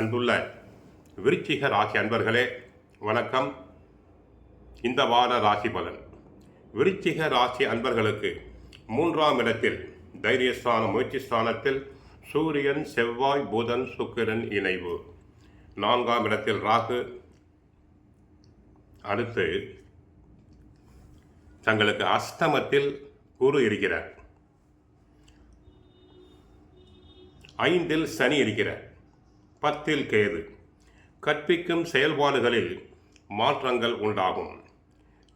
அன்புள்ள விருச்சிக ராசி அன்பர்களே வணக்கம். இந்த வார ராசி பலன். விருச்சிக ராசி அன்பர்களுக்கு 3ஆம் இடத்தில் தைரியஸ்தான முயற்சி ஸ்தானத்தில் சூரியன், செவ்வாய், புதன், சுக்கிரன் இணைவு. 4ஆம் இடத்தில் ராகு. அடுத்து தங்களுக்கு அஷ்டமத்தில் குரு இருக்கிறார். 5இல் சனி இருக்கிறார். 10இல் கேது. கற்பிக்கும் செயல்பாடுகளில் மாற்றங்கள் உண்டாகும்.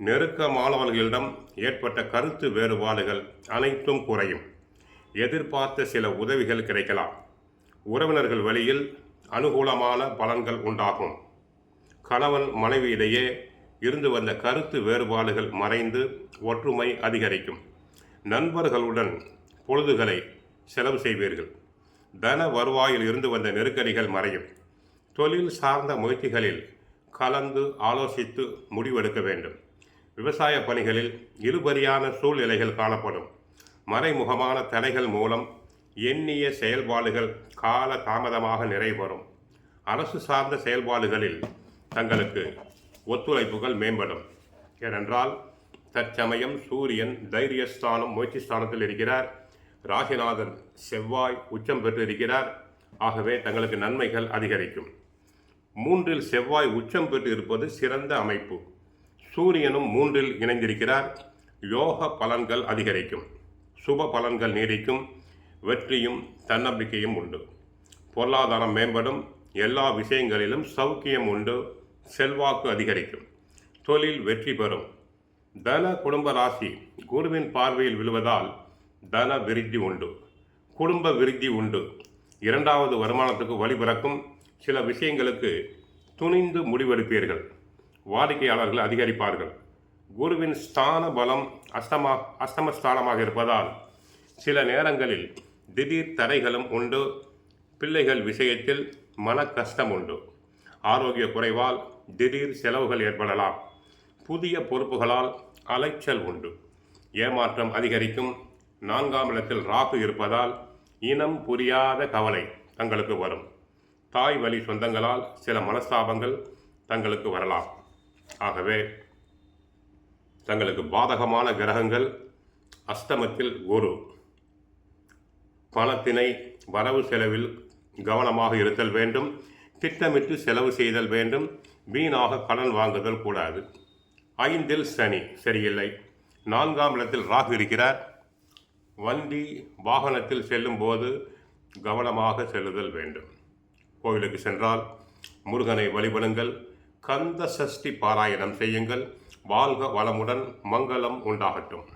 நெருக்கமானவர்களிடம் ஏற்பட்ட கருத்து வேறுபாடுகள் அனைத்தும் குறையும். எதிர்பார்த்த சில உதவிகள் கிடைக்கலாம். உறவினர்கள் வழியில் அனுகூலமான பலன்கள் உண்டாகும். கணவன் மனைவியிடையே இருந்து வந்த கருத்து வேறுபாடுகள் மறைந்து ஒற்றுமை அதிகரிக்கும். நண்பர்களுடன் பொழுதுகளை செலவு செய்வீர்கள். தன வருவாயில் இருந்து வந்த நெருக்கடிகள் மறையும். தொழில் சார்ந்த முயற்சிகளில் கலந்து ஆலோசித்து முடிவெடுக்க வேண்டும். விவசாய பணிகளில் இழுபறியான சூழ்நிலைகள் காணப்படும். மறைமுகமான தடைகள் மூலம் எண்ணிய செயல்பாடுகள் கால தாமதமாக நிறைவேறும். அரசு சார்ந்த செயல்பாடுகளில் தங்களுக்கு ஒத்துழைப்புகள் மேம்படும். ஏனென்றால் தற்சமயம் சூரியன் தைரியஸ்தானம் முயற்சி ஸ்தானத்தில் இருக்கிறார். ராசிநாதன் செவ்வாய் உச்சம் பெற்று இருக்கிறார். ஆகவே தங்களுக்கு நன்மைகள் அதிகரிக்கும். 3இல் செவ்வாய் உச்சம் பெற்று இருப்பது சிறந்த அமைப்பு. சூரியனும் 3இல் இணைந்திருக்கிறார். யோக பலன்கள் அதிகரிக்கும். சுப பலன்கள் நீடிக்கும். வெற்றியும் தன்னம்பிக்கையும் உண்டு. பொருளாதாரம் மேம்படும். எல்லா விஷயங்களிலும் சௌக்கியம் உண்டு. செல்வாக்கு அதிகரிக்கும். தொழில் வெற்றி பெறும். தன குடும்ப ராசி குருவின் பார்வையில் விழுவதால் தன விருத்தி உண்டு. குடும்ப விருத்தி உண்டு. 2வது வருமானத்துக்கு வழிபிறக்கும். சில விஷயங்களுக்கு துணிந்து முடிவெடுப்பீர்கள். வாடிக்கையாளர்கள் அதிகரிப்பார்கள். குருவின் ஸ்தான பலம் அஷ்டமஸ்தானமாக இருப்பதால் சில நேரங்களில் திடீர் தடைகளும் உண்டு. பிள்ளைகள் விஷயத்தில் மன கஷ்டம் உண்டு. ஆரோக்கிய குறைவால் திடீர் செலவுகள் ஏற்படலாம். புதிய பொறுப்புகளால் அலைச்சல் உண்டு. ஏமாற்றம் அதிகரிக்கும். 4ஆம் இடத்தில் ராகு இருப்பதால் இனம் புரியாத கவலை தங்களுக்கு வரும். தாய் வழி சொந்தங்களால் சில மனஸ்தாபங்கள் தங்களுக்கு வரலாம். ஆகவே தங்களுக்கு பாதகமான கிரகங்கள் அஷ்டமத்தில் குரு. பணத்தினை வரவு செலவில் கவனமாக இருத்தல் வேண்டும். திட்டமிட்டு செலவு செய்தல் வேண்டும். வீணாக கடன் வாங்குதல் கூடாது. 5இல் சனி சரியில்லை. 4ஆம் இடத்தில் ராகு இருக்கிறார். வண்டி வாகனத்தில் செல்லும் போது கவனமாக செல்லுதல் வேண்டும். கோவிலுக்கு சென்றால் முருகனை வழிபடுங்கள். கந்த சஷ்டி பாராயணம் செய்யுங்கள். வாழ்க வளமுடன். மங்களம் உண்டாகட்டும்.